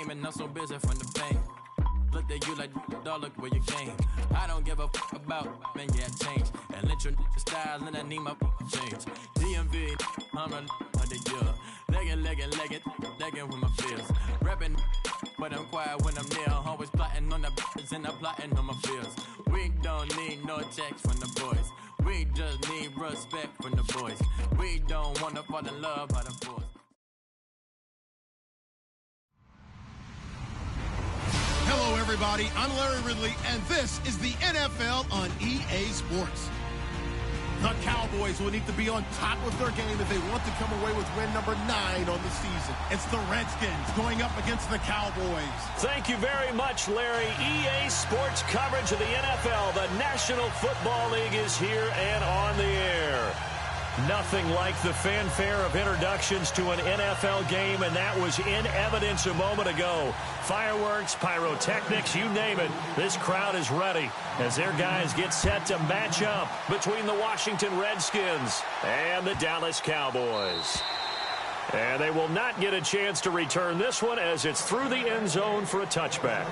game and I'm so busy from the pain. Looked at you like, dog, look where you came. I don't give a about, man, yeah, change. And let your style and I need my change. DMV, I'm a of the year. Legging with my fears. Rapping, but I'm quiet when I'm near. Always plotting on the bitches and I'm plotting on my fears. We don't need no checks from the boys. We just need respect from the boys. We don't want to fall in love by the force. Hello, everybody. I'm Larry Ridley, and this is the NFL on EA Sports. The Cowboys will need to be on top of their game if they want to come away with win number 9 on the season. It's the Redskins going up against the Cowboys. Thank you very much, Larry. EA Sports coverage of the NFL. The National Football League is here and on the air. Nothing like the fanfare of introductions to an NFL game, and that was in evidence a moment ago. Fireworks, pyrotechnics, you name it. This crowd is ready as their guys get set to match up between the Washington Redskins and the Dallas Cowboys. And they will not get a chance to return this one as it's through the end zone for a touchback.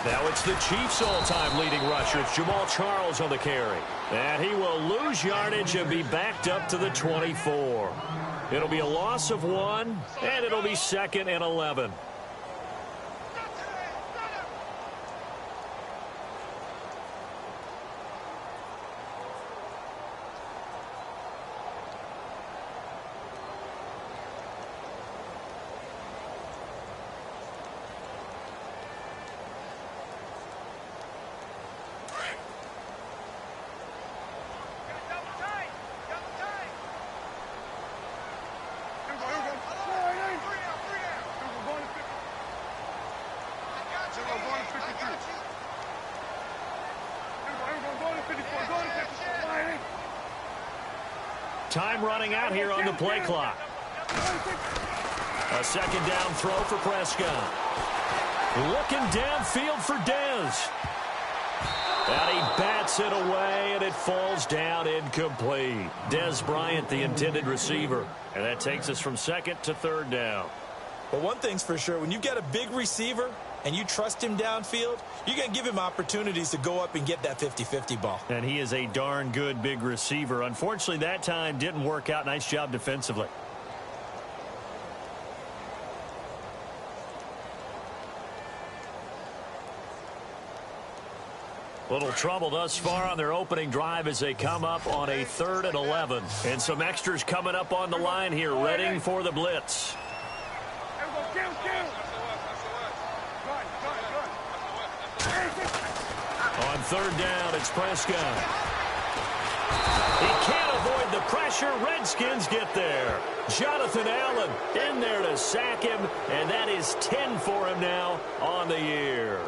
Now it's the Chiefs' all-time leading rusher. It's Jamal Charles on the carry. And he will lose yardage and be backed up to the 24. It'll be a loss of 1, and it'll be 2nd and 11. Time running out here on the play clock. A second down throw for Prescott. Looking downfield for Dez. And he bats it away, and it falls down incomplete. Dez Bryant, the intended receiver. And that takes us from 2nd to 3rd down. But one thing's for sure, when you've got a big receiver and you trust him downfield, you're going to give him opportunities to go up and get that 50-50 ball. And he is a darn good big receiver. Unfortunately, that time didn't work out. Nice job defensively. Little trouble thus far on their opening drive as they come up on a 3rd and 11. And some extras coming up on the line here, readying for the blitz. On 3rd down, it's Prescott. He can't avoid the pressure. Redskins get there. Jonathan Allen in there to sack him, and that is 10 for him now on the year.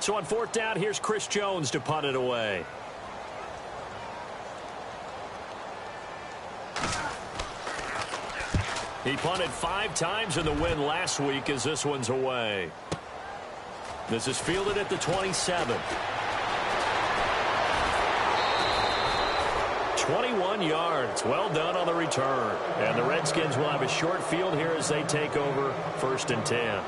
So on 4th down, here's Chris Jones to punt it away. He punted 5 times in the win last week as this one's away. This is fielded at the 27. 21 yards. Well done on the return. And the Redskins will have a short field here as they take over 1st and 10.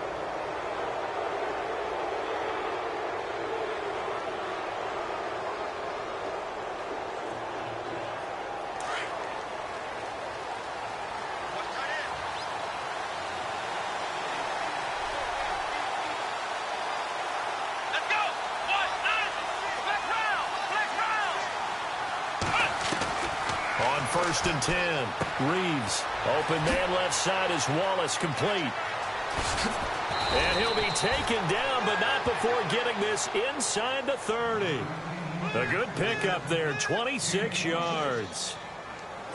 1st and 10. Reeves, open man left side is Wallace, complete. And he'll be taken down, but not before getting this inside the 30. A good pickup there, 26 yards.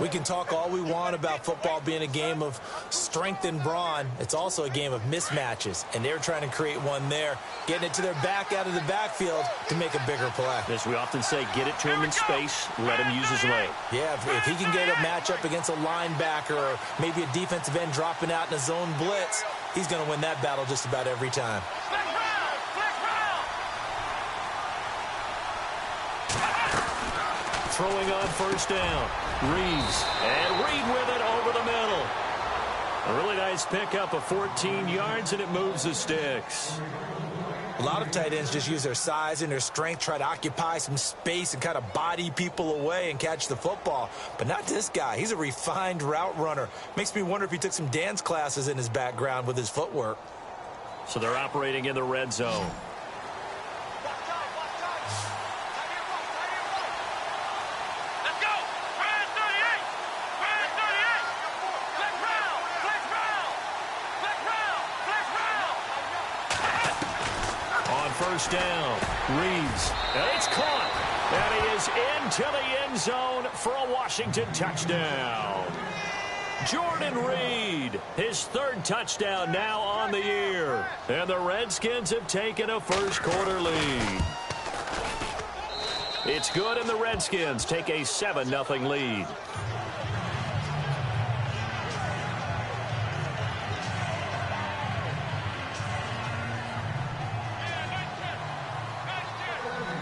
We can talk all we want about football being a game of strength and brawn. It's also a game of mismatches, and they're trying to create one there, getting it to their back out of the backfield to make a bigger play. As we often say, get it to him in space, let him use his leg. Yeah, if he can get a matchup against a linebacker or maybe a defensive end dropping out in a zone blitz, he's going to win that battle just about every time. Throwing on 1st down. Reeves. And Reed with it over the middle. A really nice pickup of 14 yards, and it moves the sticks. A lot of tight ends just use their size and their strength, try to occupy some space and kind of body people away and catch the football. But not this guy. He's a refined route runner. Makes me wonder if he took some dance classes in his background with his footwork. So they're operating in the red zone. First down, Reeves, and it's caught, and he is into the end zone for a Washington touchdown. Jordan Reed, his 3rd touchdown now on the year, and the Redskins have taken a first-quarter lead. It's good, and the Redskins take a 7-0 lead.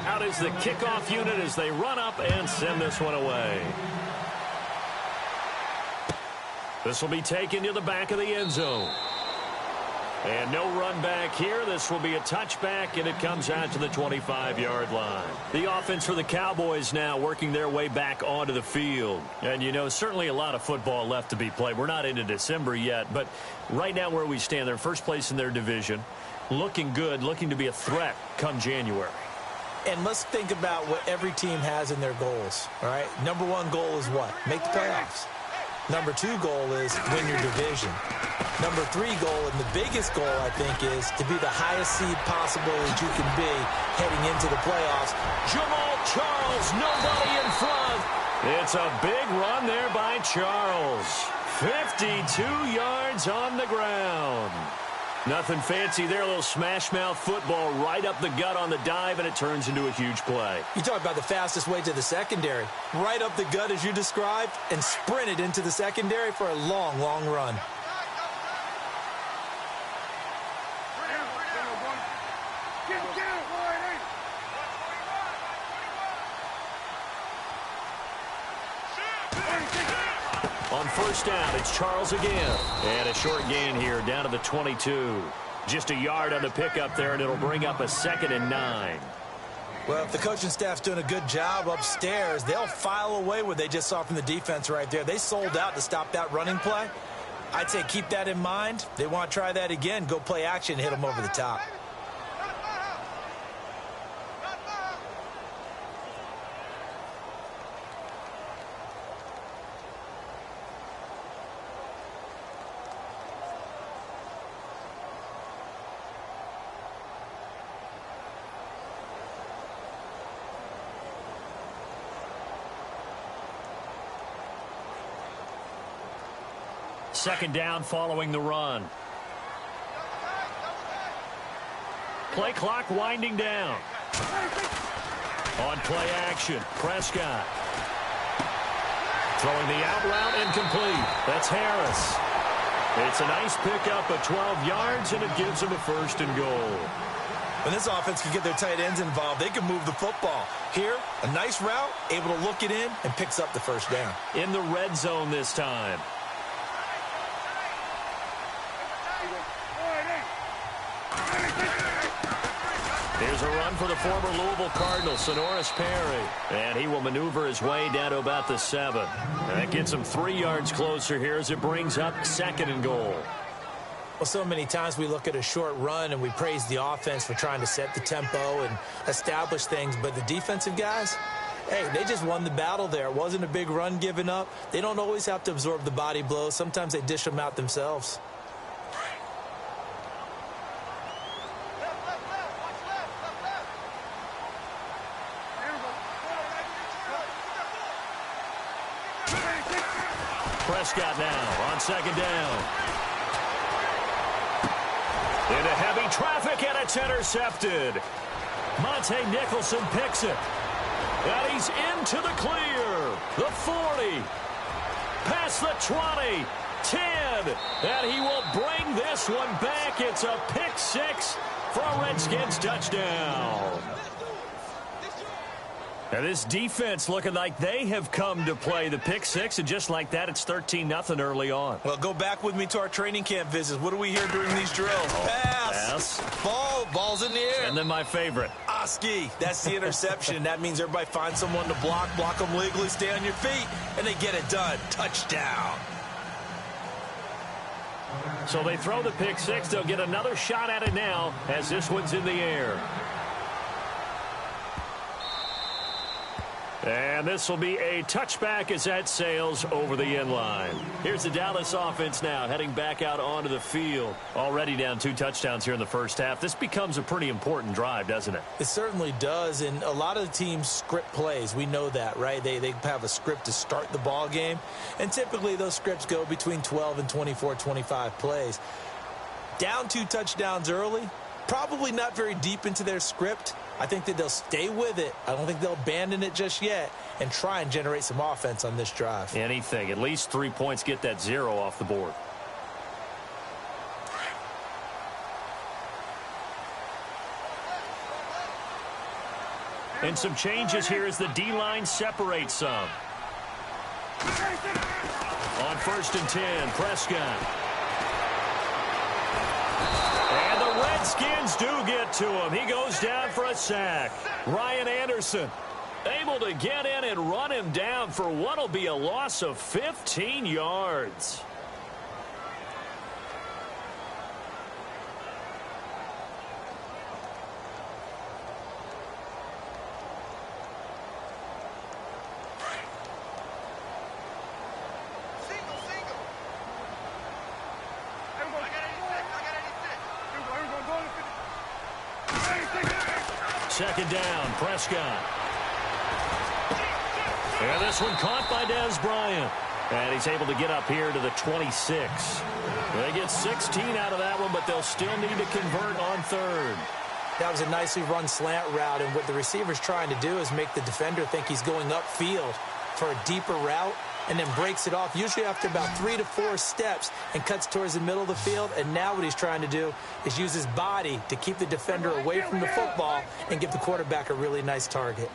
Out is the kickoff unit as they run up and send this one away. This will be taken to the back of the end zone. And no run back here. This will be a touchback, and it comes out to the 25-yard line. The offense for the Cowboys now working their way back onto the field. And, you know, certainly a lot of football left to be played. We're not into December yet, but right now where we stand, they're first place in their division. Looking good, looking to be a threat come January. And let's think about what every team has in their goals, all right? Number 1 goal is what? Make the playoffs. Number 2 goal is win your division. Number 3 goal, and the biggest goal, I think, is to be the highest seed possible that you can be heading into the playoffs. Jamal Charles, nobody in front. It's a big run there by Charles. 52 yards on the ground. Nothing fancy there, a little smash-mouth football right up the gut on the dive, and it turns into a huge play. You talk about the fastest way to the secondary. Right up the gut, as you described, and sprinted into the secondary for a long, long run. On 1st down, it's Charles again. And a short gain here down to the 22. Just a yard on the pickup there, and it'll bring up a 2nd and 9. Well, if the coaching staff's doing a good job upstairs, they'll file away what they just saw from the defense right there. They sold out to stop that running play. I'd say keep that in mind. They want to try that again. Go play action and hit them over the top. Second down following the run. Play clock winding down. On play action, Prescott. Throwing the out route incomplete. That's Harris. It's a nice pickup of 12 yards, and it gives them a 1st and goal. When this offense can get their tight ends involved, they can move the football. Here, a nice route, able to look it in, and picks up the 1st down. In the red zone this time. Here's a run for the former Louisville Cardinal, Sonoris Perry. And he will maneuver his way down to about the 7. That gets him 3 yards closer here as it brings up 2nd and goal. Well, so many times we look at a short run and we praise the offense for trying to set the tempo and establish things. But the defensive guys, Hey, they just won the battle there. It wasn't a big run given up. They don't always have to absorb the body blows. Sometimes they dish them out themselves. Prescott now on second down. Into heavy traffic, and it's intercepted. Monte Nicholson picks it. And he's into the clear. The 40. Past the 20. 10. And he will bring this one back. It's a pick six for a Redskins touchdown. And this defense looking like they have come to play the pick six, and just like that, it's 13-0 early on. Well, go back with me to our training camp visits. What do we hear during these drills? Pass. Ball's in the air. And then my favorite. Oski. That's the interception. That means everybody finds someone to block them legally, stay on your feet, and they get it done. Touchdown. So they throw the pick six. They'll get another shot at it now as this one's in the air. And this will be a touchback as that sails over the end line. Here's the Dallas offense now heading back out onto the field. Already down 2 touchdowns here in the first half. This becomes a pretty important drive, doesn't it? It certainly does, and a lot of the teams script plays. We know that, right? They have a script to start the ball game, and typically those scripts go between 12 and 24, 25 plays. Down 2 touchdowns early, probably not very deep into their script. I think that they'll stay with it. I don't think they'll abandon it just yet and try and generate some offense on this drive. Anything. At least 3 points, get that 0 off the board. And some changes here as the D-line separates some. On 1st and 10, Prescott. And the Redskins do get to him. He goes down for a sack. Ryan Anderson able to get in and run him down for what will be a loss of 15 yards. Second down, Prescott. And this one caught by Dez Bryant. And he's able to get up here to the 26. They get 16 out of that one, but they'll still need to convert on 3rd. That was a nicely run slant route, and what the receiver's trying to do is make the defender think he's going upfield for a deeper route, and then breaks it off, usually after about 3 to 4 steps, and cuts towards the middle of the field. And now what he's trying to do is use his body to keep the defender away from the football and give the quarterback a really nice target.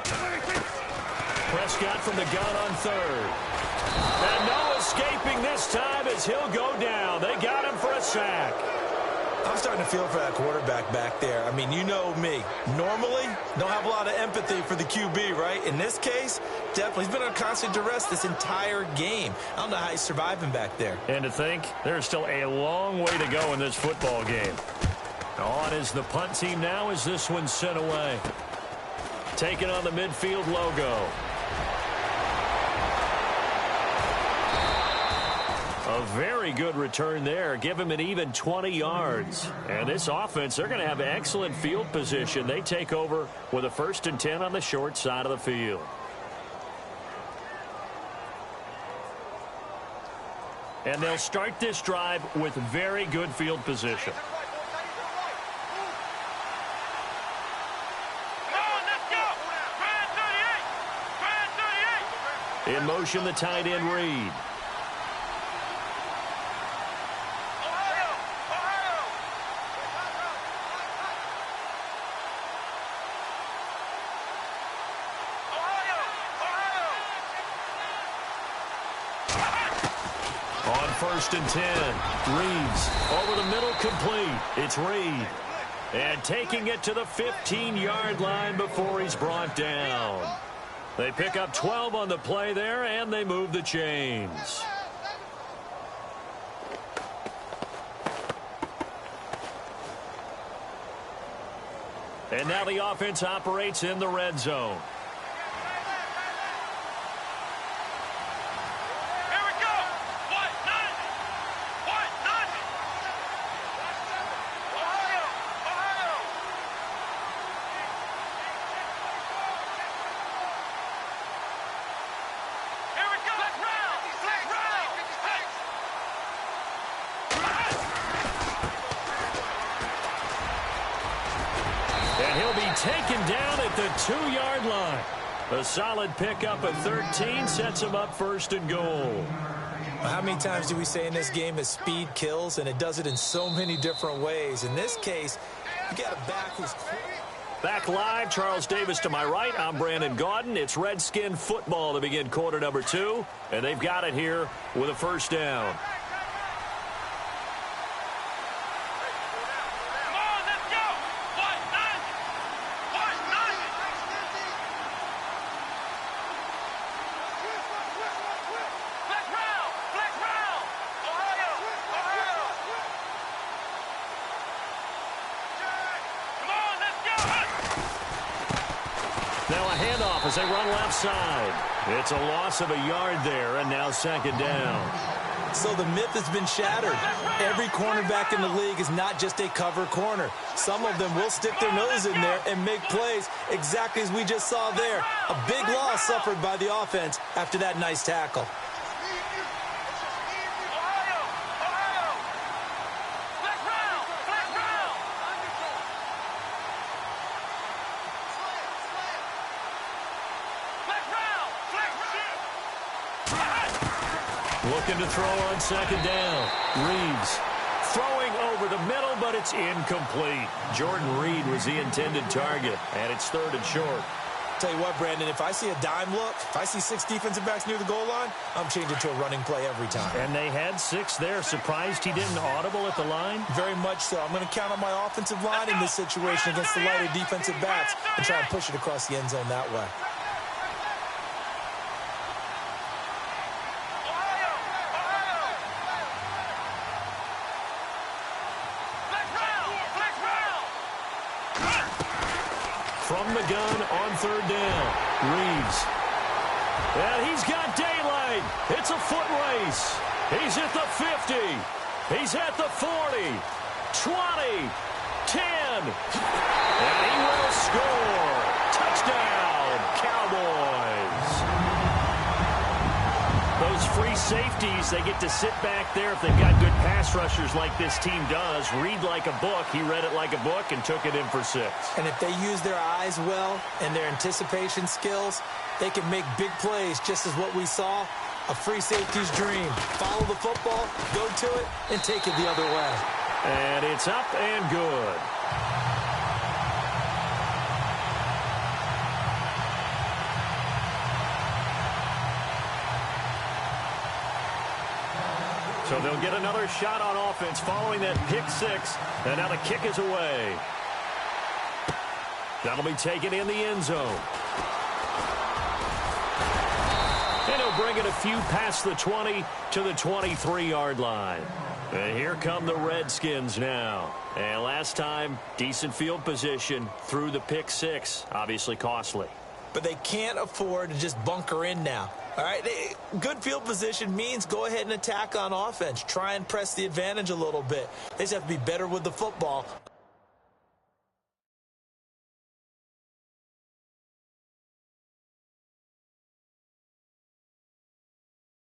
Prescott from the gun on 3rd. And no escaping this time as he'll go down. They got him for a sack. I'm starting to feel for that quarterback back there. I mean, you know me. Normally, don't have a lot of empathy for the QB, right? In this case, definitely. He's been on constant duress this entire game. I don't know how he's surviving back there. And to think, there's still a long way to go in this football game. On is the punt team now as this one's sent away. Taking on the midfield logo. A very good return there. Give him an even 20 yards. And this offense, they're going to have excellent field position. They take over with a 1st and 10 on the short side of the field. And they'll start this drive with very good field position. In motion, the tight end Reed. On 1st and 10, Reeves over the middle, complete. It's Reed. And taking it to the 15-yard line before he's brought down. They pick up 12 on the play there, and they move the chains. And now the offense operates in the red zone. Taken down at the 2-yard line. A solid pickup at 13 sets him up first and goal. How many times do we say in this game that speed kills, and it does it in so many different ways? In this case, you got a back who's back live. Charles Davis to my right. I'm Brandon Gaudin. It's Redskin football to begin quarter number 2, and they've got it here with a first down. As they run left side. It's a loss of a yard there, and now second down. So the myth has been shattered. Every cornerback in the league is not just a cover corner. Some of them will stick their nose in there and make plays exactly as we just saw there. A big loss suffered by the offense after that nice tackle. Looking to throw on second down. Reeves throwing over the middle, but it's incomplete. Jordan Reed was the intended target, and it's third and short. Tell you what, Brandon, if I see a dime look, if I see 6 defensive backs near the goal line, I'm changing to a running play every time. And they had 6 there. Surprised he didn't audible at the line? Very much so. I'm going to count on my offensive line in this situation against the lighter defensive backs and try and push it across the end zone that way. From the gun on third down, Reeves. And he's got daylight. It's a foot race. He's at the 50. He's at the 40, 20, 10. And he will score. Touchdown, Cowboys. Those free safeties, they get to sit back there if they've got good pass rushers like this team does. Read like a book. He read it like a book and took it in for 6. And if they use their eyes well and their anticipation skills, they can make big plays, just as what we saw. A free safety's dream. Follow the football, go to it, and take it the other way. And it's up and good. So they'll get another shot on offense following that pick 6. And now the kick is away. That'll be taken in the end zone. And he'll bring it a few past the 20 to the 23-yard line. And here come the Redskins now. And last time, decent field position through the pick 6. Obviously costly. But they can't afford to just bunker in now. All right, good field position means go ahead and attack on offense. Try and press the advantage a little bit. They just have to be better with the football.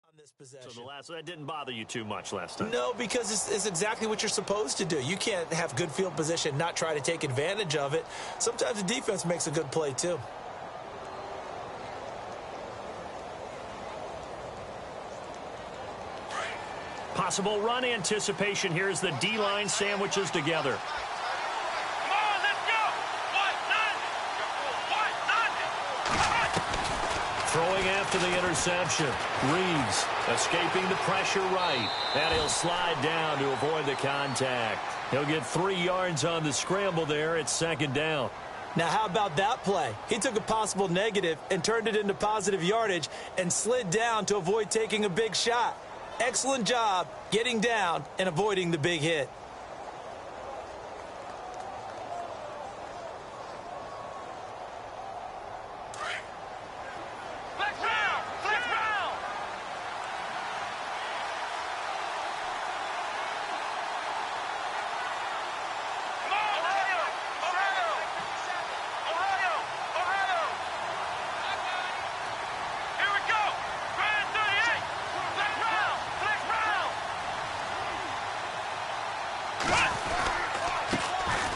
On this possession. So that didn't bother you too much last time? No, because it's exactly what you're supposed to do. You can't have good field position, not try to take advantage of it. Sometimes the defense makes a good play too. Possible run anticipation here as the D-line sandwiches together. Come on, let's go! Throwing after the interception. Reeves escaping the pressure right. And he'll slide down to avoid the contact. He'll get 3 yards on the scramble there at second down. Now, how about that play? He took a possible negative and turned it into positive yardage and slid down to avoid taking a big shot. Excellent job getting down and avoiding the big hit.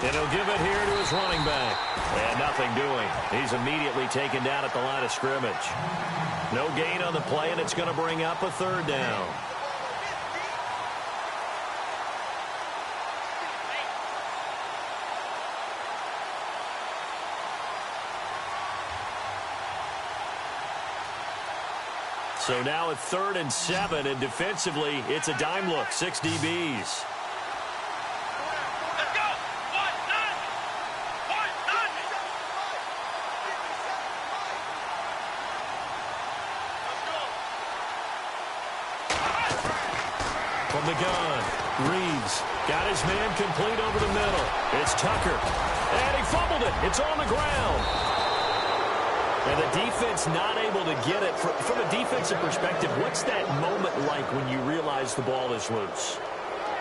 And he'll give it here to his running back. And nothing doing. He's immediately taken down at the line of scrimmage. No gain on the play, and it's going to bring up a third down. So now at 3rd and 7, and defensively, it's a dime look, 6 DBs. From the gun, Reeves got his man complete over the middle. It's Tucker, and he fumbled it. It's on the ground. And the defense not able to get it. From a defensive perspective, what's that moment like when you realize the ball is loose?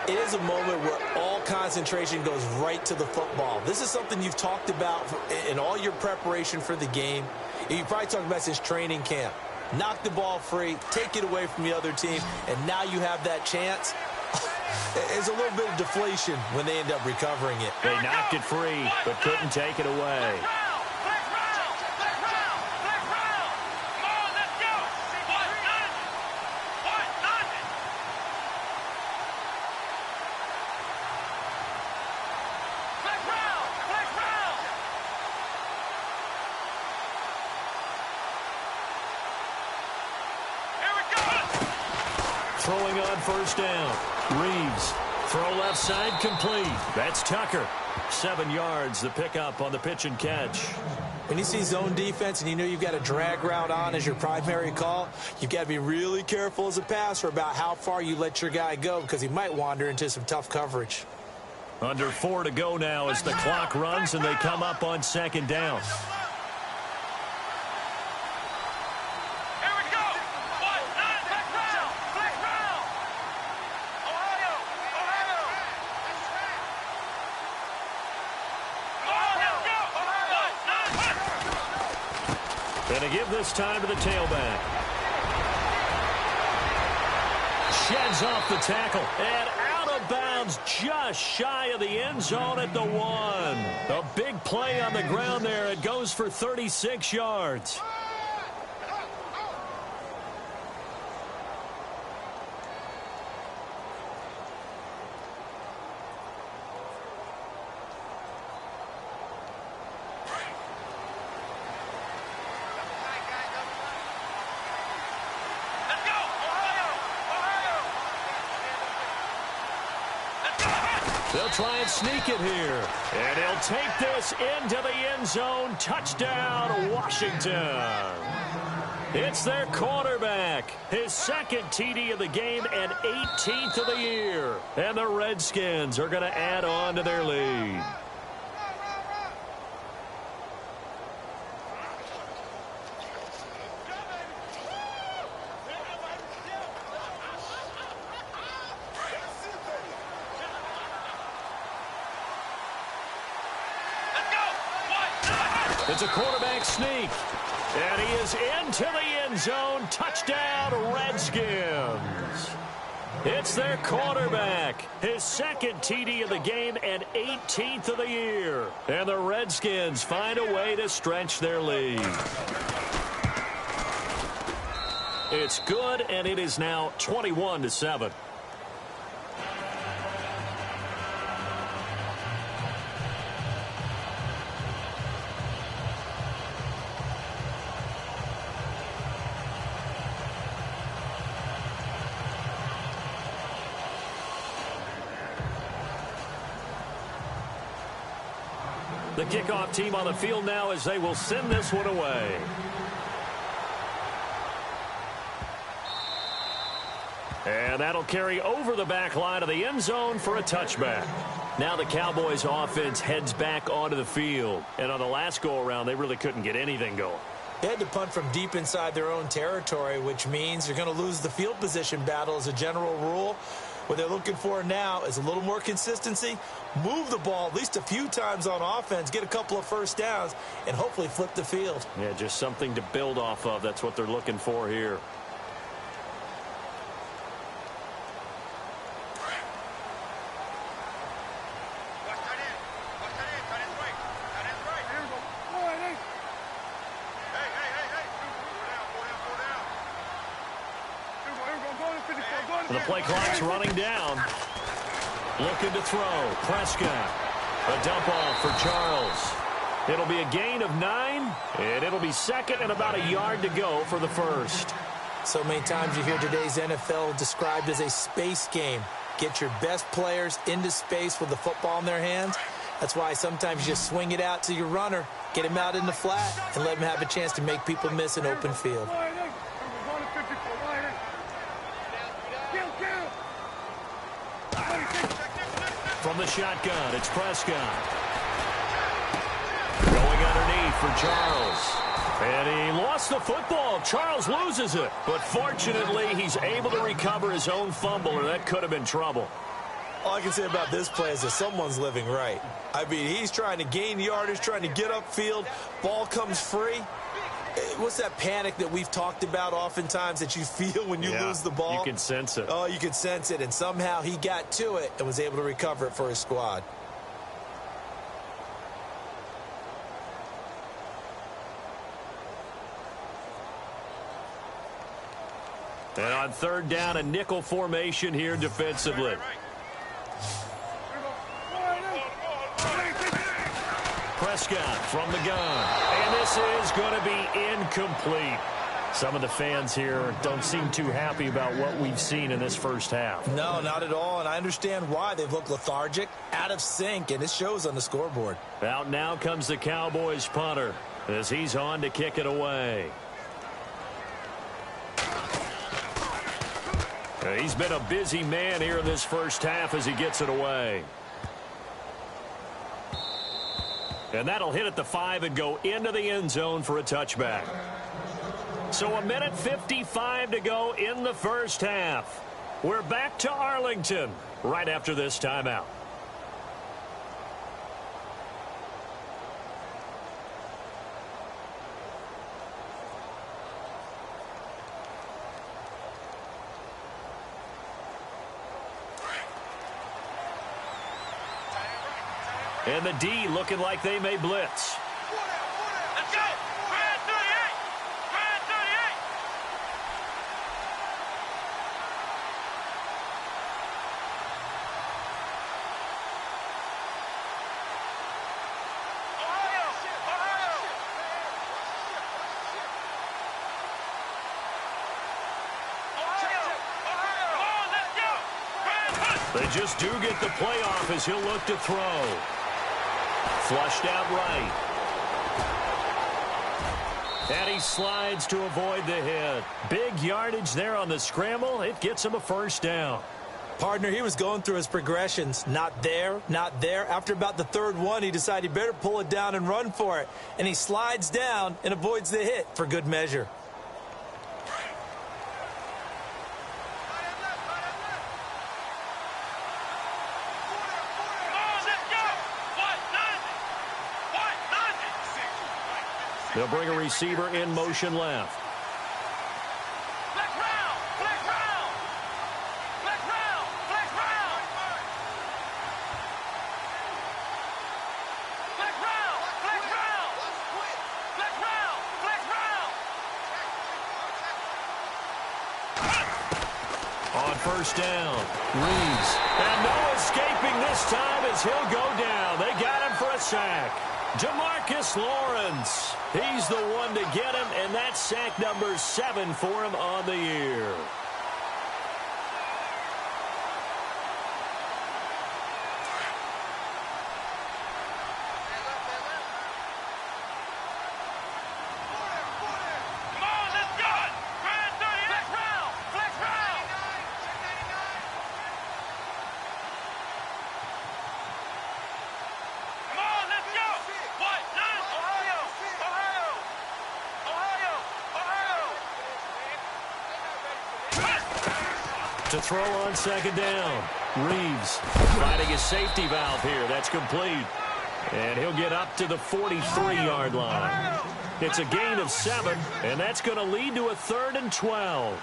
It is a moment where all concentration goes right to the football. This is something you've talked about in all your preparation for the game. You probably talked about since training camp. Knock the ball free, take it away from the other team, and now you have that chance. It's a little bit of deflation when they end up recovering it. They knocked it free, but couldn't take it away. Throwing on first down. Reeves. Throw left side complete. That's Tucker. 7 yards, the pickup on the pitch and catch. When you see zone defense and you know you've got a drag route on as your primary call, you've got to be really careful as a passer about how far you let your guy go because he might wander into some tough coverage. Under 4 to go now as the clock runs and they come up on 2nd down. Going to give this time to the tailback. Sheds off the tackle. And out of bounds just shy of the end zone at the 1. A big play on the ground there. It goes for 36 yards. They'll try and sneak it here. And he'll take this into the end zone. Touchdown, Washington. It's their quarterback. His 2nd TD of the game and 18th of the year. And the Redskins are going to add on to their lead. It's a quarterback sneak. And he is into the end zone. Touchdown, Redskins. It's their quarterback. His 2nd TD of the game and 18th of the year. And the Redskins find a way to stretch their lead. It's good, and it is now 21-7. The kickoff team on the field now as they will send this one away. And that'll carry over the back line of the end zone for a touchback. Now the Cowboys offense heads back onto the field. And on the last go-around, they really couldn't get anything going. They had to punt from deep inside their own territory, which means you're going to lose the field position battle as a general rule. What they're looking for now is a little more consistency, move the ball at least a few times on offense, get a couple of first downs, and hopefully flip the field. Yeah, just something to build off of. That's what they're looking for here. The play clock's running down. Looking to throw. Prescott. A dump off for Charles. It'll be a gain of 9, and it'll be second and about a yard to go for the first. So many times you hear today's NFL described as a space game. Get your best players into space with the football in their hands. That's why sometimes you just swing it out to your runner, get him out in the flat, and let him have a chance to make people miss an open field. From the shotgun, it's Prescott. Going underneath for Charles. And he lost the football. Charles loses it. But fortunately, he's able to recover his own fumble, or that could have been trouble. All I can say about this play is that someone's living right. I mean, he's trying to gain yardage, trying to get upfield. Ball comes free. What's that panic that we've talked about oftentimes that you feel when you lose the ball? You can sense it. Oh, you can sense it. And somehow he got to it and was able to recover it for his squad. And on third down, a nickel formation here defensively. Prescott from the gun. And this is going to be incomplete. Some of the fans here don't seem too happy about what we've seen in this first half. No, not at all. And I understand why. They've looked lethargic, out of sync, and it shows on the scoreboard. Out now comes the Cowboys punter as he's on to kick it away. He's been a busy man here in this first half as he gets it away. And that'll hit at the 5 and go into the end zone for a touchback. So 1:55 to go in the first half. We're back to Arlington right after this timeout. And the D looking like they may blitz. Let's go! Grand 38! Grand 38! Ohio! Ohio! Ohio! Ohio! Come on, let's go! Grand push! They just do get the playoff as he'll look to throw. Flushed out right. And he slides to avoid the hit. Big yardage there on the scramble. It gets him a first down. Partner, he was going through his progressions. Not there, not there. After about the third one, he decided he better pull it down and run for it. And he slides down and avoids the hit for good measure. They'll bring a receiver in motion left. Flex round! Flex round! Flex round! Flex round! Flex round! Flex round! Flex round! Flex round! On first down, Reeves. And no escaping this time as he'll go down. They got him for a sack. Demarcus Lawrence. He's the one to get him, and that's sack number 7 for him on the year. Come on, let's go! Grand 38! Flex round! Flex round! Come on, let's go! What? Nine? Ohio! Ohio! Ohio! Ohio! To throw on second down. Reeves finding his safety valve here. That's complete. And he'll get up to the 43-yard line. It's a gain of 7, and that's going to lead to a 3rd and 12.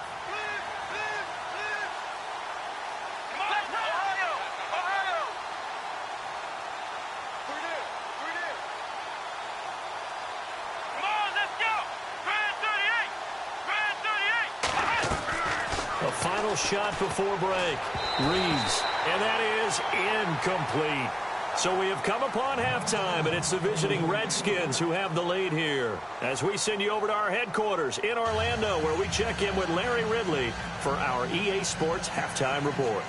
Final shot before break. Reeves. And that is incomplete. So we have come upon halftime, and it's the visiting Redskins who have the lead here. As we send you over to our headquarters in Orlando, where we check in with Larry Ridley for our EA Sports Halftime Report.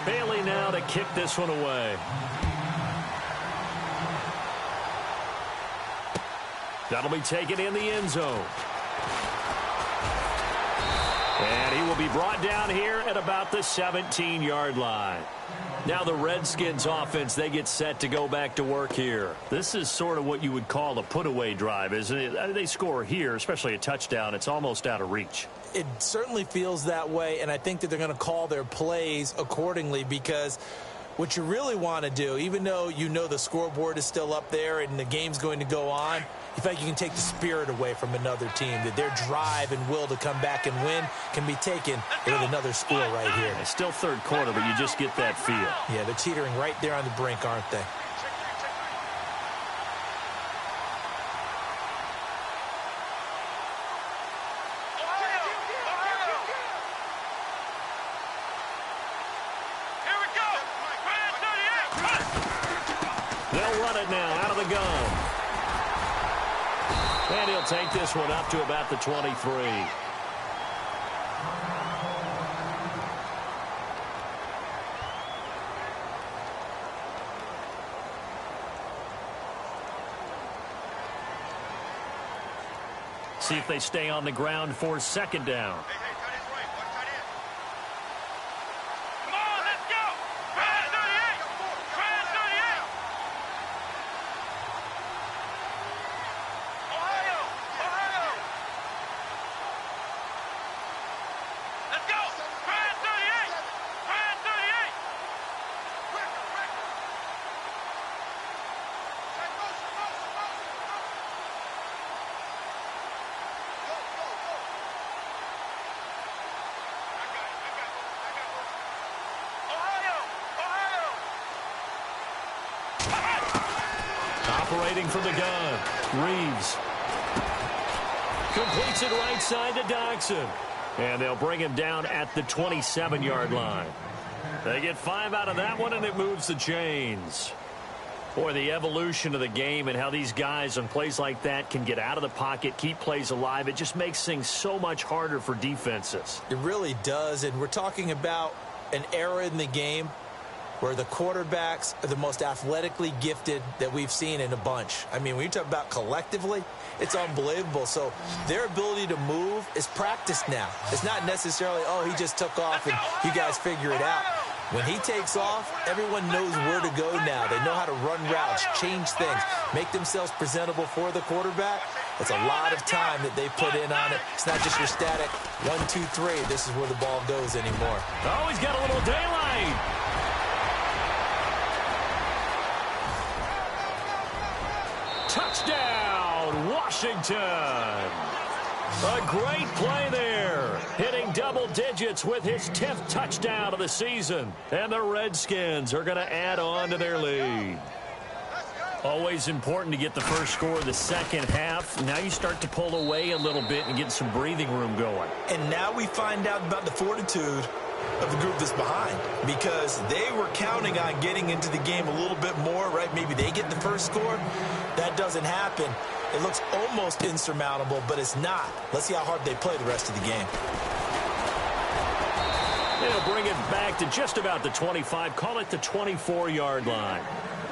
Bailey now to kick this one away. That'll be taken in the end zone. And he will be brought down here at about the 17-yard line. Now the Redskins offense, they get set to go back to work here. This is sort of what you would call a put-away drive, isn't it? They score here, especially a touchdown. It's almost out of reach. It certainly feels that way, and I think that they're going to call their plays accordingly, because what you really want to do, even though you know the scoreboard is still up there and the game's going to go on, you feel like you can take the spirit away from another team, that their drive and will to come back and win can be taken with another score right here. It's still third quarter, but you just get that feel. Yeah, they're teetering right there on the brink, aren't they? They'll run it now out of the gun. And he'll take this one up to about the 23. See if they stay on the ground for second down. Operating from the gun, Reeves. Completes it right side to Dodson. And they'll bring him down at the 27-yard line. They get 5 out of that one, and it moves the chains. Boy, the evolution of the game and how these guys on plays like that can get out of the pocket, keep plays alive, it just makes things so much harder for defenses. It really does, and we're talking about an era in the game where the quarterbacks are the most athletically gifted that we've seen in a bunch. I mean, when you talk about collectively, it's unbelievable. So their ability to move is practiced now. It's not necessarily, oh, he just took off and you guys figure it out. When he takes off, everyone knows where to go now. They know how to run routes, change things, make themselves presentable for the quarterback. It's a lot of time that they put in on it. It's not just your static 1, 2, 3. This is where the ball goes anymore. Oh, he's got a little daylight. Touchdown, Washington. A great play there. Hitting double digits with his 10th touchdown of the season. And the Redskins are going to add on to their lead. Always important to get the first score of the second half. Now you start to pull away a little bit and get some breathing room going. And now we find out about the fortitude of the group that's behind, because they were counting on getting into the game a little bit more, right? Maybe they get the first score. That doesn't happen. It looks almost insurmountable, but it's not. Let's see how hard they play the rest of the game. They'll bring it back to just about the 25, call it the 24-yard line.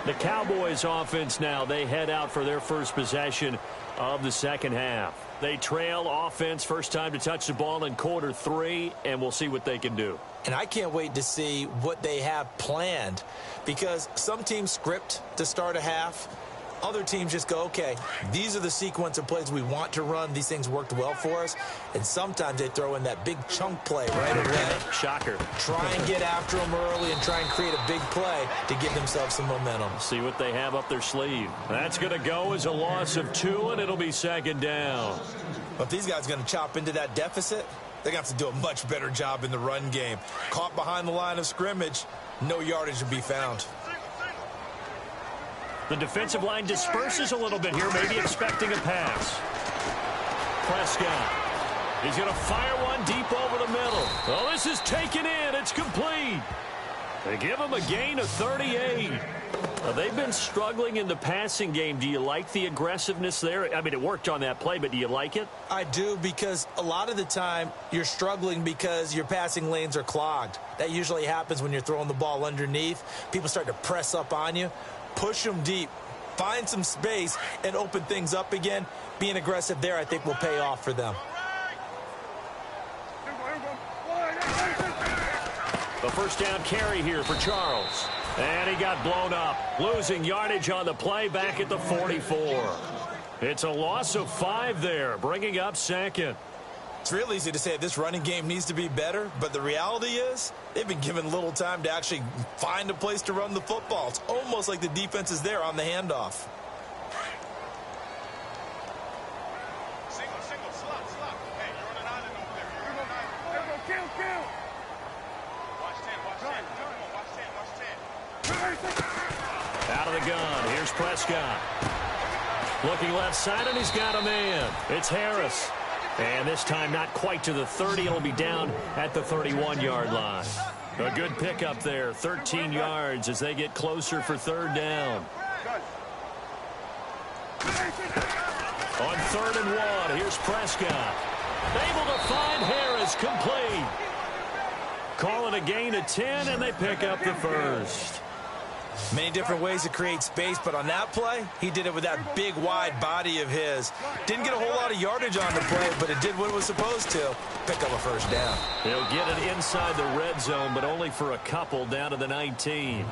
The Cowboys offense now, they head out for their first possession of the second half. They trail offense, first time to touch the ball in quarter 3, and we'll see what they can do. And I can't wait to see what they have planned, because some teams script to start a half. Other teams just go, okay, these are the sequence of plays we want to run. These things worked well for us. And sometimes they throw in that big chunk play right away. Shocker. Try and get after them early and try and create a big play to give themselves some momentum. See what they have up their sleeve. That's going to go as a loss of 2, and it'll be second down. But if these guys are going to chop into that deficit, they're going to have to do a much better job in the run game. Caught behind the line of scrimmage, no yardage to be found. The defensive line disperses a little bit here, maybe expecting a pass. Prescott He's going to fire one deep over the middle. Oh, this is taken in. It's complete. They give him a gain of 38. They've been struggling in the passing game. Do you like the aggressiveness there? I mean, it worked on that play, but do you like it? I do, because a lot of the time you're struggling because your passing lanes are clogged. That usually happens when you're throwing the ball underneath. People start to press up on you. Push them deep. Find some space and open things up again. Being aggressive there, I think, will pay off for them. The first down carry here for Charles. And he got blown up. Losing yardage on the play back at the 44. It's a loss of 5 there, bringing up second. It's real easy to say this running game needs to be better, but the reality is they've been given little time to actually find a place to run the football. It's almost like the defense is there on the handoff. Single, slot. Hey, you're on an island over there. You're on an island. Kill. Watch 10. Come on, watch 10. Out of the gun. Here's Prescott. Looking left side, and he's got a man. It's Harris. And this time not quite to the 30. It'll be down at the 31-yard line. A good pickup there. 13 yards as they get closer for third down. On 3rd and 1, here's Prescott. Able to find Harris, complete. Call it a gain of 10, and they pick up the first. Many different ways to create space, but on that play, he did it with that big, wide body of his. Didn't get a whole lot of yardage on the play, but it did what it was supposed to. Pick up a first down. He'll get it inside the red zone, but only for a couple down to the 19.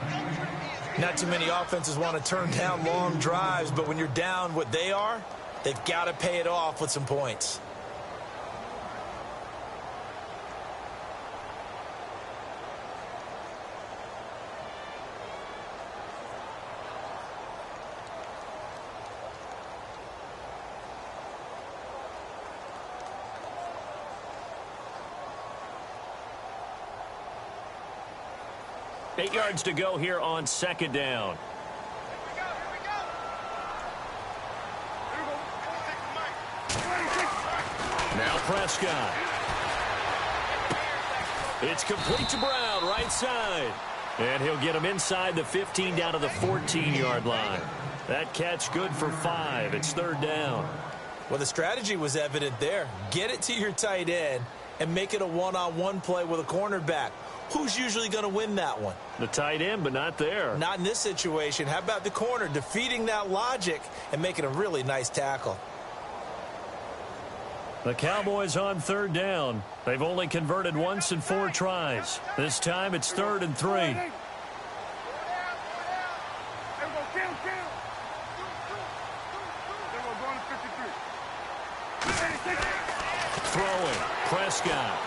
Not too many offenses want to turn down long drives, but when you're down what they are, they've got to pay it off with some points. Eight yards to go here on second down. Now Prescott. It's complete to Brown, right side. And he'll get him inside the 15 down to the 14-yard line. That catch good for 5. It's third down. Well, the strategy was evident there. Get it to your tight end and make it a one-on-one play with a cornerback. Who's usually going to win that one? The tight end, but not there. Not in this situation. How about the corner defeating that logic and making a really nice tackle? The Cowboys on third down. They've only converted once in 4 tries. This time it's 3rd and 3. Throwing. Prescott.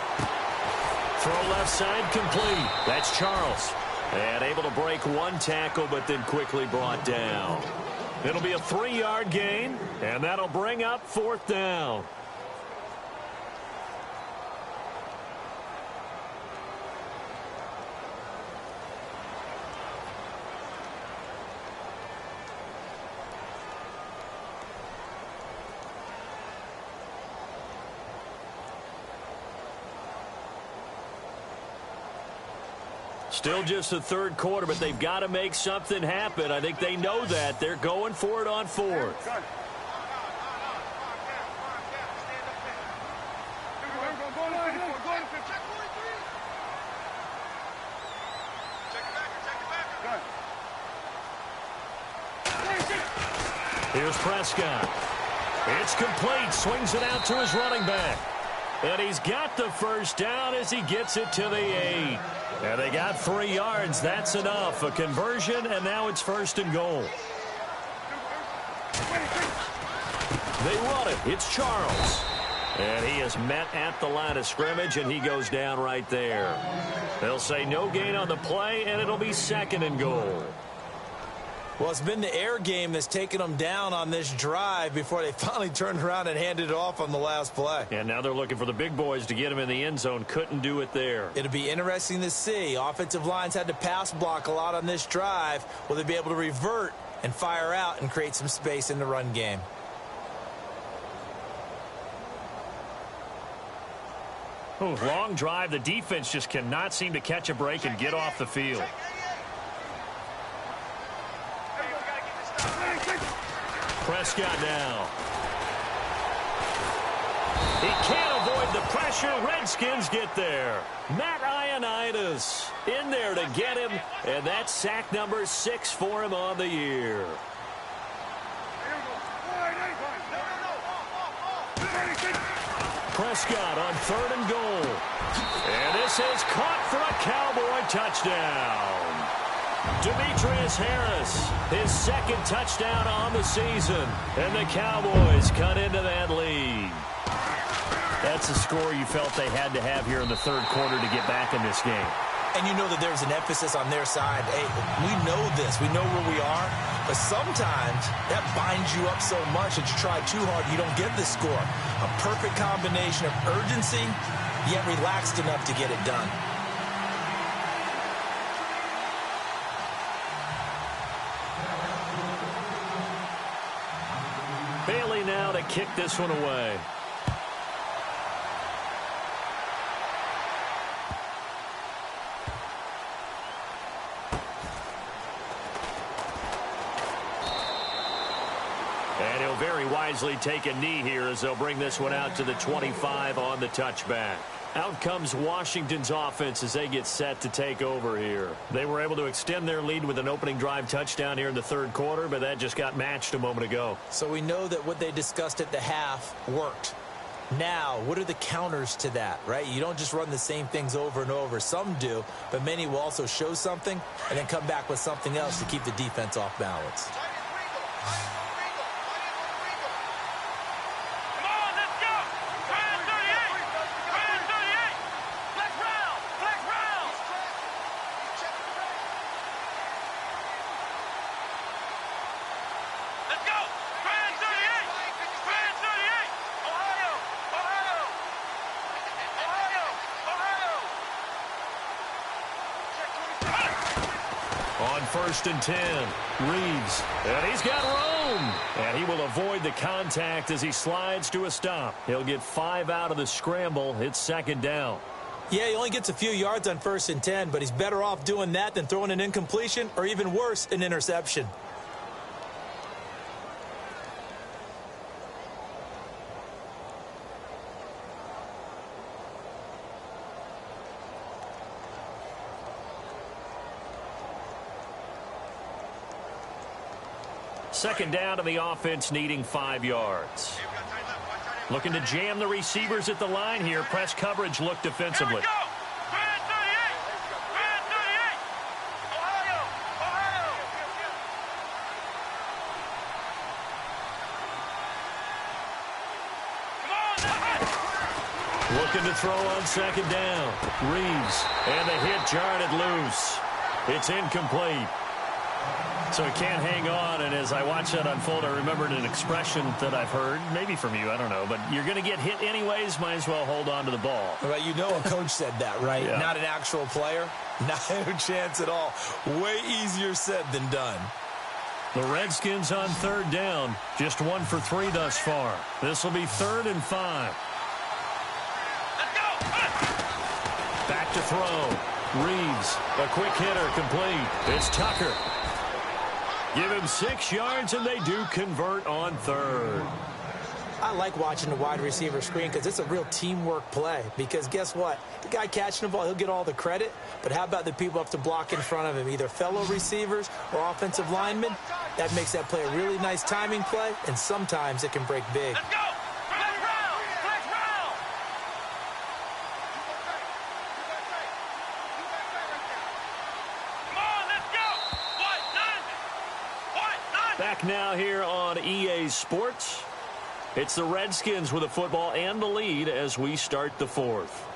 Throw left side complete. That's Charles. And able to break one tackle, but then quickly brought down. It'll be a 3-yard gain, and that'll bring up 4th down. Still just the 3rd quarter, but they've got to make something happen. I think they know that. They're going for it on 4th. Here's Prescott. It's complete. Swings it out to his running back. And he's got the first down as he gets it to the 8. And they got 3 yards. That's enough. A conversion, and now it's 1st and goal. They run it. It's Charles. And he is met at the line of scrimmage, and he goes down right there. They'll say no gain on the play, and it'll be 2nd and goal. Well, it's been the air game that's taken them down on this drive before they finally turned around and handed it off on the last play. And now they're looking for the big boys to get him in the end zone. Couldn't do it there. It'll be interesting to see. Offensive lines had to pass block a lot on this drive. Will they be able to revert and fire out and create some space in the run game? Oh, long drive. The defense just cannot seem to catch a break and get off the field. Prescott now. He can't avoid the pressure. Redskins get there. Matt Ioannidis in there to get him, and that's sack number 6 for him on the year. Prescott on 3rd and goal. And this is caught for a Cowboy touchdown. Demetrius Harris, his 2nd touchdown on the season. And the Cowboys cut into that lead. That's a score you felt they had to have here in the 3rd quarter to get back in this game. And you know that there's an emphasis on their side. Hey, we know this. We know where we are. But sometimes that binds you up so much that you try too hard, you don't get the score. A perfect combination of urgency, yet relaxed enough to get it done. Bailey now to kick this one away. And he'll very wisely take a knee here as they'll bring this one out to the 25 on the touchback. Out comes Washington's offense as they get set to take over here. They were able to extend their lead with an opening drive touchdown here in the 3rd quarter, but that just got matched a moment ago. So we know that what they discussed at the half worked. Now, what are the counters to that, right? You don't just run the same things over and over. Some do, but many will also show something and then come back with something else to keep the defense off balance. On 1st and 10, Reeves, and he's got room, and he will avoid the contact as he slides to a stop. He'll get 5 out of the scramble. It's 2nd down. Yeah, he only gets a few yards on 1st and 10, but he's better off doing that than throwing an incompletion or even worse, an interception. Second down to the offense, needing 5 yards. Looking to jam the receivers at the line here. Press coverage look defensively. Looking to throw on 2nd down. Reeves, and the hit jarred loose. It's incomplete. So he can't hang on, and as I watch that unfold, I remembered an expression that I've heard, maybe from you, I don't know, but you're going to get hit anyways, might as well hold on to the ball. Well, you know a coach said that, right? Yeah. Not an actual player. Not a chance at all. Way easier said than done. The Redskins on 3rd down, just 1 for 3 thus far. This will be 3rd and 5. Back to throw. Reeves, a quick hitter, complete. It's Tucker. Give him 6 yards, and they do convert on 3rd. I like watching the wide receiver screen because it's a real teamwork play. Because guess what? The guy catching the ball, he'll get all the credit. But how about the people up to block in front of him, either fellow receivers or offensive linemen? That makes that play a really nice timing play, and sometimes it can break big. Let's go! Flex round! Flex round! Come on, let's go! Back now here on EA Sports. It's the Redskins with the football and the lead as we start the 4th.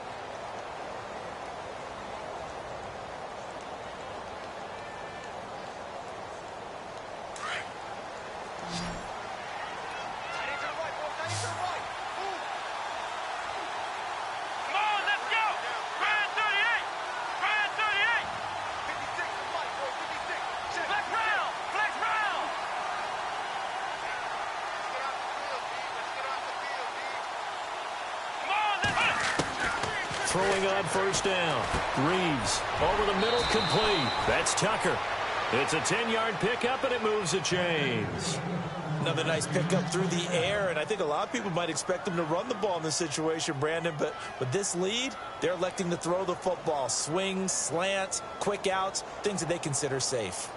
throwing on first down. Reeves over the middle, complete. That's Tucker. It's a 10-yard pickup, and it moves the chains. Another nice pickup through the air, and I think a lot of people might expect them to run the ball in this situation, Brandon, but with this lead, they're electing to throw the football. Swings, slants, quick outs, things that they consider safe.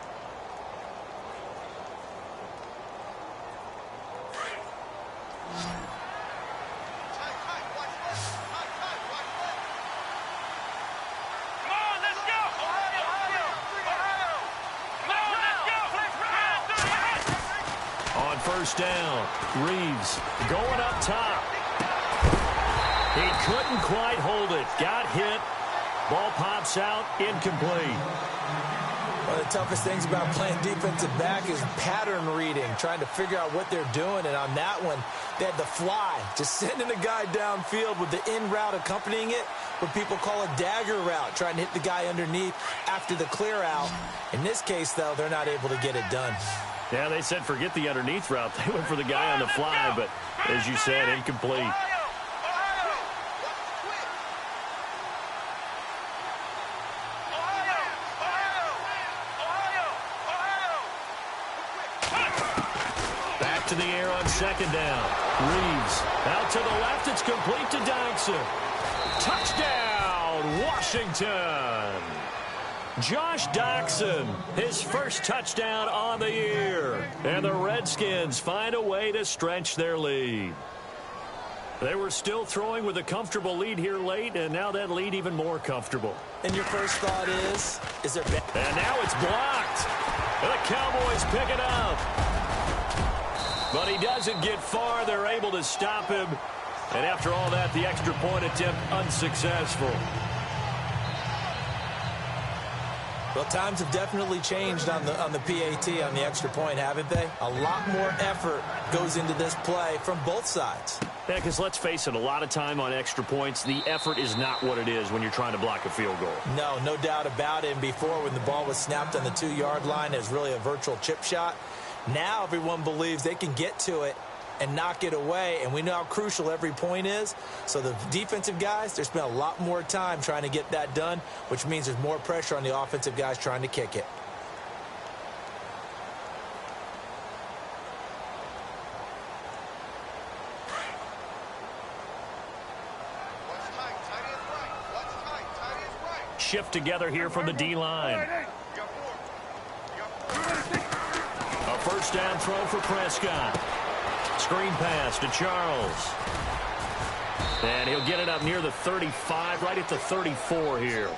First down. Reeves going up top. He couldn't quite hold it. Got hit. Ball pops out. Incomplete. One of the toughest things about playing defensive back is pattern reading, trying to figure out what they're doing. And on that one, they had the fly, just sending a guy downfield with the in route accompanying it, what people call a dagger route, trying to hit the guy underneath after the clear out. In this case, though, they're not able to get it done. Yeah, they said forget the underneath route. They went for the guy on the fly, but as you said, incomplete. Back to the air on second down. Reeves out to the left. It's complete to Doxson. Touchdown, Washington. Josh Doxson, his first touchdown on the year. And the Redskins find a way to stretch their lead. They were still throwing with a comfortable lead here late, and now that lead even more comfortable. And your first thought is there... And now it's blocked. And the Cowboys pick it up. But he doesn't get far. They're able to stop him. And after all that, the extra point attempt unsuccessful. Well, times have definitely changed on the PAT, on the extra point, haven't they? A lot more effort goes into this play from both sides. Yeah, because let's face it, a lot of time on extra points, the effort is not what it is when you're trying to block a field goal. No doubt about it. And before, when the ball was snapped on the 2-yard line, it was really a virtual chip shot. Now everyone believes they can get to it and knock it away, and we know how crucial every point is. So the defensive guys, they spent a lot more time trying to get that done, which means there's more pressure on the offensive guys trying to kick it. Shift together here from the D-line. A first down throw for Prescott. Screen pass to Charles. And he'll get it up near the 35, right at the 34 here.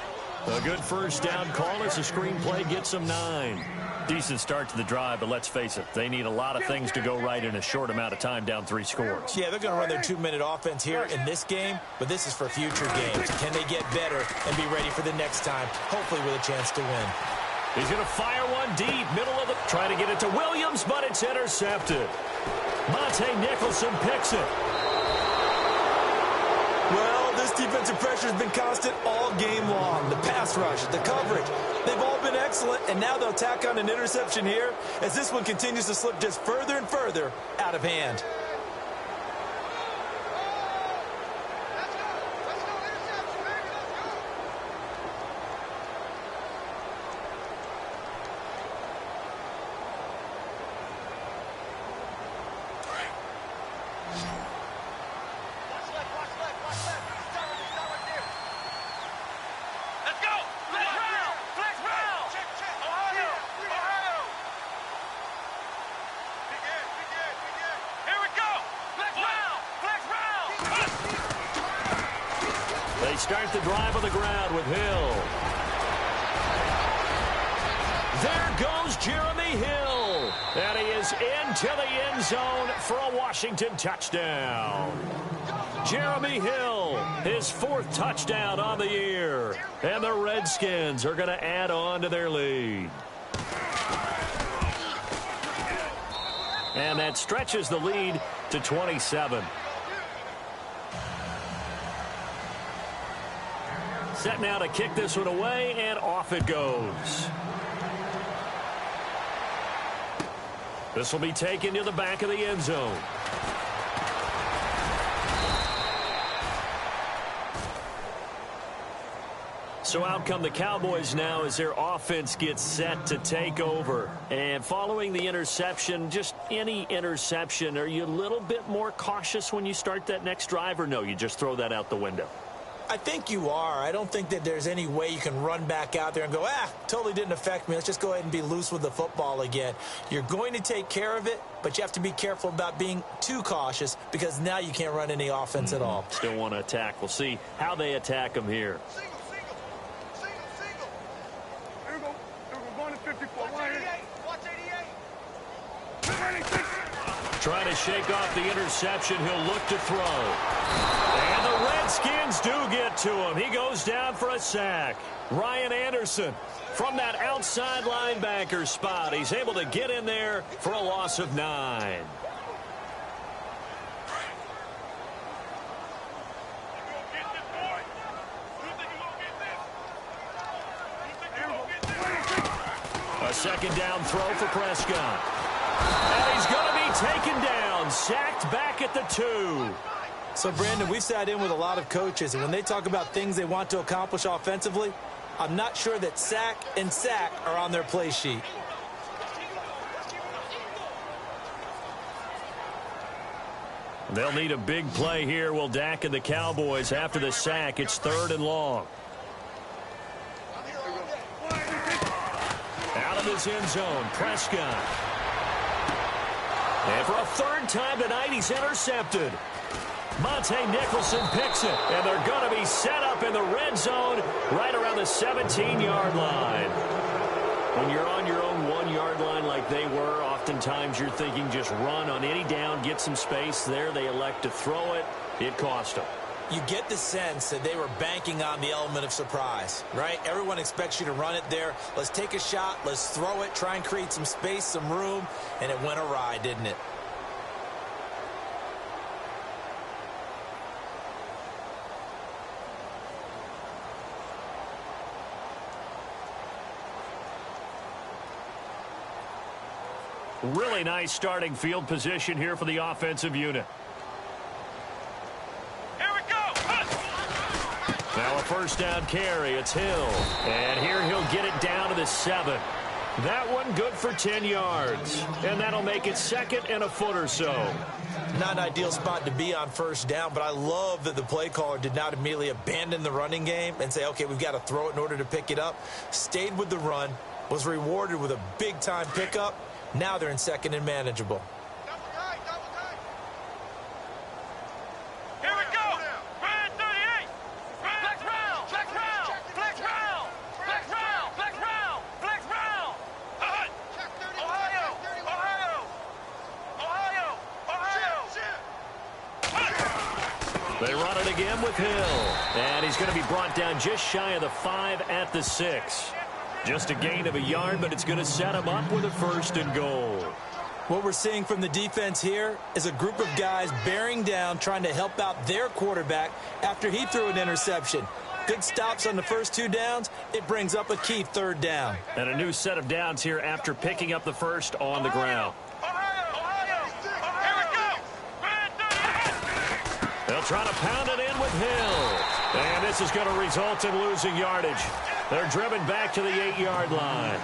A good first down call as the screen play gets them 9. Decent start to the drive, but let's face it, they need a lot of things to go right in a short amount of time, down 3 scores. Yeah, they're going to run their 2-minute offense here in this game, but this is for future games. Can they get better and be ready for the next time, hopefully with a chance to win? He's going to fire one deep, middle of the... Trying to get it to Williams, but it's intercepted. Monte Nicholson picks it. Well, this defensive pressure has been constant all game long. The pass rush, the coverage, they've all been excellent, and now they'll tack on an interception here as this one continues to slip just further and further out of hand. Start the drive on the ground with Hill. There goes Jeremy Hill. And he is into the end zone for a Washington touchdown. Jeremy Hill, his 4th touchdown on the year. And the Redskins are going to add on to their lead. And that stretches the lead to 27. Set now to kick this one away, and off it goes. This will be taken to the back of the end zone. So out come the Cowboys now as their offense gets set to take over. And following the interception, just any interception, are you a little bit more cautious when you start that next drive, or no, you just throw that out the window? I think you are. I don't think that there's any way you can run back out there and go, totally didn't affect me. Let's just go ahead and be loose with the football again. You're going to take care of it, but you have to be careful about being too cautious because now you can't run any offense at all. Still want to attack. We'll see how they attack them here. Trying to shake off the interception. He'll look to throw. And the Redskins do get to him. He goes down for a sack. Ryan Anderson from that outside linebacker spot. He's able to get in there for a loss of 9. A second down throw for Prescott. And he's going to be taken down, sacked back at the 2. So, Brandon, we've sat in with a lot of coaches, and when they talk about things they want to accomplish offensively, I'm not sure that sack and sack are on their play sheet. They'll need a big play here. Will Dak and the Cowboys after the sack. It's 3rd and long. Out of his end zone, Prescott. And for a 3rd time tonight, he's intercepted. Monte Nicholson picks it, and they're going to be set up in the red zone right around the 17-yard line. When you're on your own 1-yard line like they were, oftentimes you're thinking just run on any down, get some space. There they elect to throw it. It cost them. You get the sense that they were banking on the element of surprise, right? Everyone expects you to run it there. Let's take a shot. Let's throw it. Try and create some space, some room. And it went awry, didn't it? Really nice starting field position here for the offensive unit. Now a 1st down carry. It's Hill. And here he'll get it down to the 7. That one good for 10 yards. And that'll make it 2nd and a foot or so. Not an ideal spot to be on 1st down, but I love that the play caller did not immediately abandon the running game and say, okay, we've got to throw it in order to pick it up. Stayed with the run, was rewarded with a big-time pickup. Now they're in 2nd and manageable. They run it again with Hill. And he's going to be brought down just shy of the 5 at the 6. Just a gain of a yard, but it's going to set him up with a 1st and goal. What we're seeing from the defense here is a group of guys bearing down, trying to help out their quarterback after he threw an interception. Good stops on the first 2 downs. It brings up a key 3rd down. And a new set of downs here after picking up the 1st on the ground. They'll try to pound it in with Hill. And this is going to result in losing yardage. They're driven back to the 8-yard line.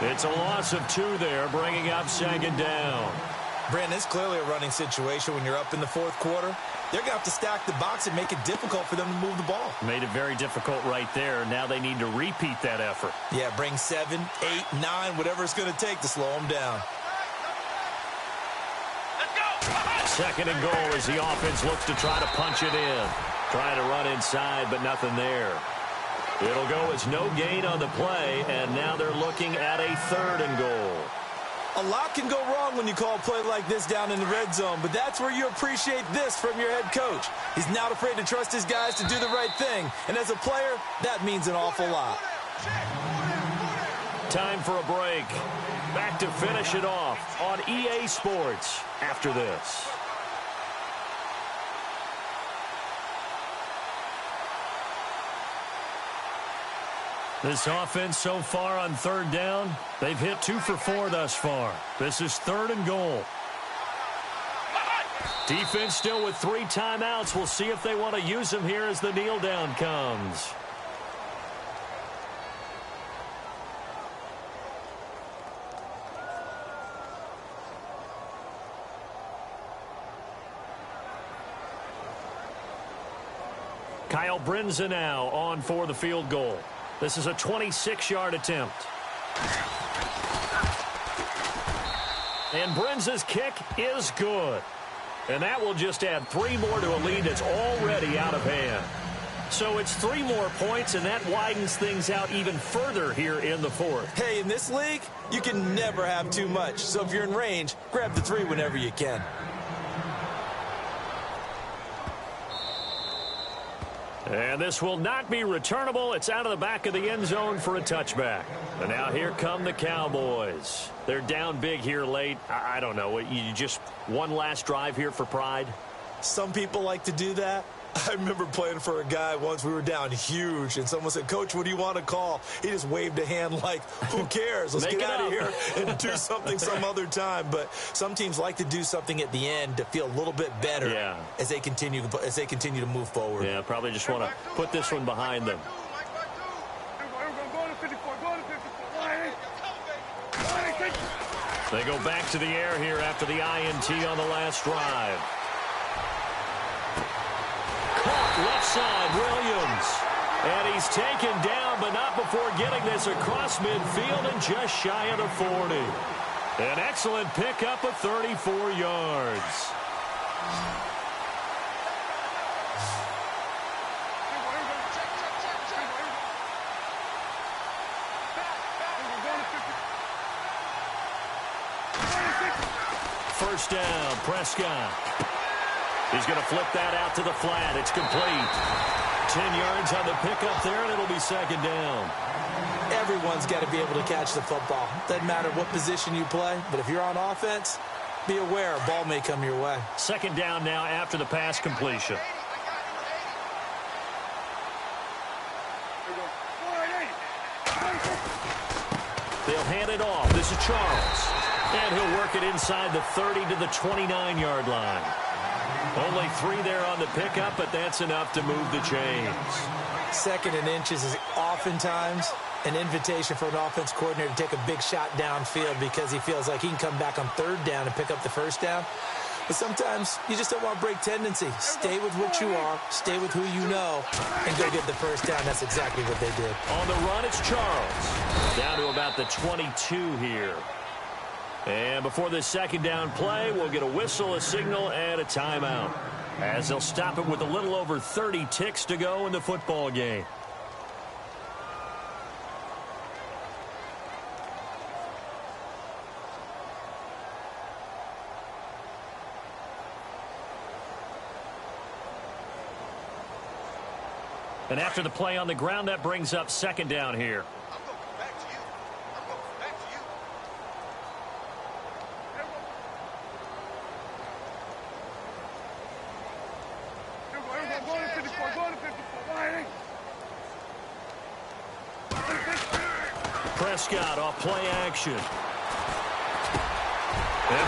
It's a loss of 2 there, bringing up 2nd down. Brandon, it's clearly a running situation when you're up in the 4th quarter. They're going to have to stack the box and make it difficult for them to move the ball. Made it very difficult right there. Now they need to repeat that effort. Yeah, bring 7, 8, 9, whatever it's going to take to slow them down. 2nd and goal as the offense looks to try to punch it in. Trying to run inside, but nothing there. It'll go as no gain on the play, and now they're looking at a 3rd and goal. A lot can go wrong when you call a play like this down in the red zone, but that's where you appreciate this from your head coach. He's not afraid to trust his guys to do the right thing, and as a player, that means an awful lot. Time for a break. Back to finish it off on EA Sports after this. This offense so far on 3rd down, they've hit 2 for 4 thus far. This is 3rd and goal. Defense still with 3 timeouts. We'll see if they want to use them here as the kneel down comes. Kyle Brinza now on for the field goal. This is a 26-yard attempt. And Brinza's kick is good. And that will just add 3 more to a lead that's already out of hand. So it's 3 more points, and that widens things out even further here in the fourth. Hey, in this league, you can never have too much. So if you're in range, grab the 3 whenever you can. And this will not be returnable. It's out of the back of the end zone for a touchback. And now here come the Cowboys. They're down big here late. I don't know. You just one last drive here for pride? Some people like to do that. I remember playing for a guy once. We were down huge, and someone said, "Coach, what do you want to call?" He just waved a hand like, who cares? Let's get out of here and do something some other time. But some teams like to do something at the end to feel a little bit better as they continue to move forward. Yeah, probably just want to put this one behind them. They go back to the air here after the INT on the last drive. Caught left side, Williams. And he's taken down, but not before getting this across midfield and just shy of the 40. An excellent pickup of 34 yards. First down, Prescott. He's going to flip that out to the flat. It's complete. 10 yards on the pickup there, and it'll be second down. Everyone's got to be able to catch the football. Doesn't matter what position you play, but if you're on offense, be aware a ball may come your way. Second down now after the pass completion. They'll hand it off. This is Charles. And he'll work it inside the 30 to the 29-yard line. Only 3 there on the pickup, but that's enough to move the chains. Second and inches is oftentimes an invitation for an offense coordinator to take a big shot downfield because he feels like he can come back on third down and pick up the first down. But sometimes you just don't want to break tendency. Stay with what you are, stay with who you know, and go get the first down. That's exactly what they did. On the run, it's Charles. Down to about the 22 here. And before this second down play, we'll get a whistle, a signal, and a timeout, as they'll stop it with a little over 30 ticks to go in the football game. And after the play on the ground, that brings up second down here. Prescott off play action. And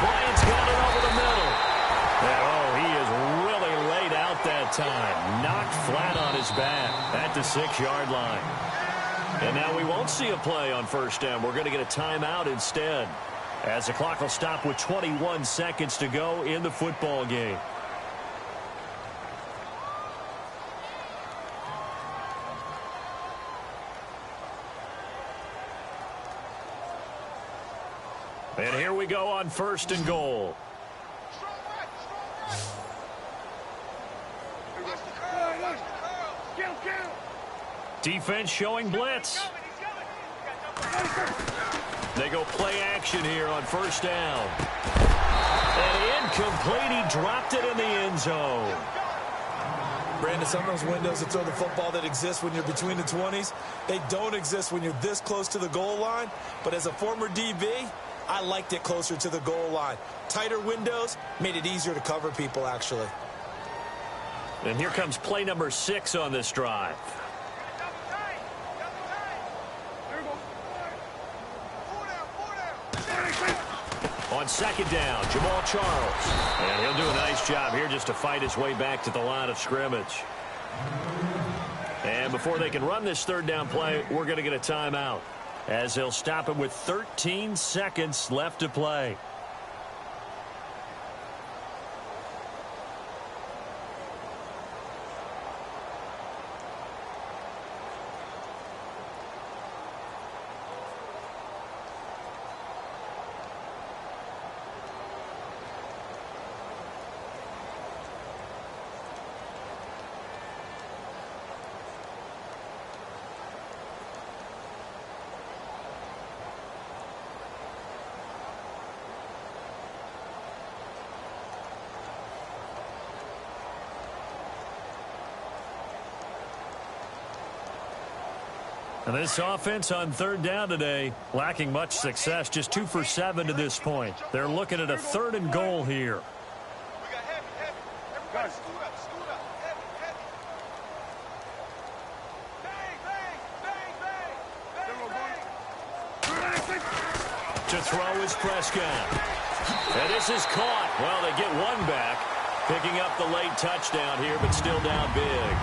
Bryant's got it over the middle. And, he is really laid out that time. Knocked flat on his back at the 6-yard line. And now we won't see a play on first down. We're going to get a timeout instead, as the clock will stop with 21 seconds to go in the football game. And here we go on first and goal. Defense showing blitz. They go play action here on first down. And incomplete. He dropped it in the end zone. Brandon, some of those windows to throw the football that exist when you're between the 20s, they don't exist when you're this close to the goal line. But as a former DB, I liked it closer to the goal line. Tighter windows made it easier to cover people, actually. And here comes play number 6 on this drive. On second down, Jamal Charles. And he'll do a nice job here just to fight his way back to the line of scrimmage. And before they can run this third down play, we're going to get a timeout, as they'll stop it with 13 seconds left to play. And this offense on third down today, lacking much success, just 2 for 7 to this point. They're looking at a 3rd and goal here. We got heavy. Everybody scoot up. Heavy. Bang. To throw is Prescott. And this is caught. Well, they get one back, picking up the late touchdown here, but still down big.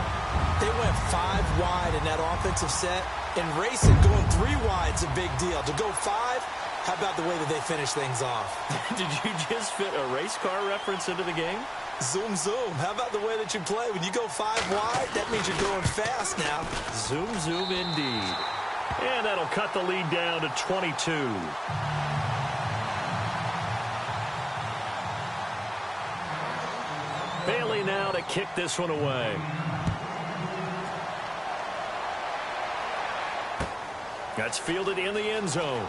They went 5 wide in that offensive set. In racing, going 3 wide is a big deal. To go 5, how about the way that they finish things off? Did you just fit a race car reference into the game? Zoom. How about the way that you play? When you go 5 wide, that means you're going fast now. Zoom indeed. And that'll cut the lead down to 22. Bailey now to kick this one away. That's fielded in the end zone.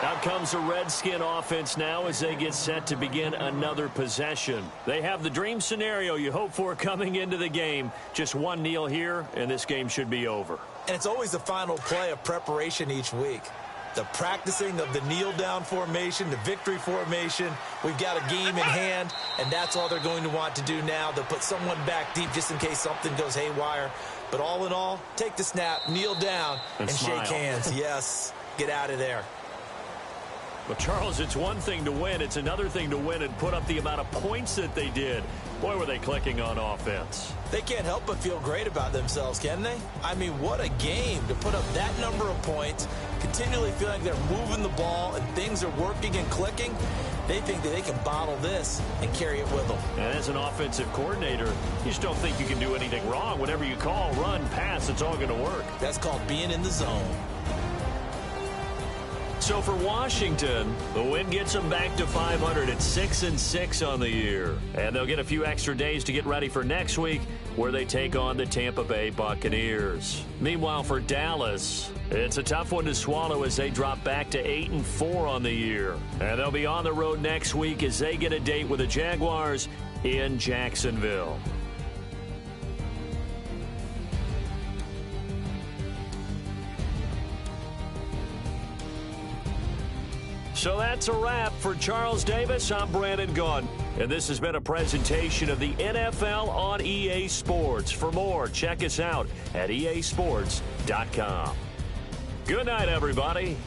Out comes the Redskin offense now as they get set to begin another possession. They have the dream scenario you hope for coming into the game. Just one kneel here, and this game should be over. And it's always the final play of preparation each week. The practicing of the kneel-down formation, the victory formation. We've got a game in hand, and that's all they're going to want to do now. They'll put someone back deep just in case something goes haywire. But all in all, take the snap, kneel down, and shake hands. Yes, get out of there. Well, Charles, it's one thing to win. It's another thing to win and put up the amount of points that they did. Boy, were they clicking on offense. They can't help but feel great about themselves, can they? I mean, what a game to put up that number of points, continually feeling like they're moving the ball and things are working and clicking. They think that they can bottle this and carry it with them. And as an offensive coordinator, you just don't think you can do anything wrong. Whatever you call, run, pass, it's all going to work. That's called being in the zone. So for Washington, the win gets them back to 500 at 6-6 on the year. And they'll get a few extra days to get ready for next week, where they take on the Tampa Bay Buccaneers. Meanwhile, for Dallas, it's a tough one to swallow as they drop back to 8-4 on the year. And they'll be on the road next week as they get a date with the Jaguars in Jacksonville. So that's a wrap. For Charles Davis, I'm Brandon Gaudin, and this has been a presentation of the NFL on EA Sports. For more, check us out at easports.com. Good night, everybody.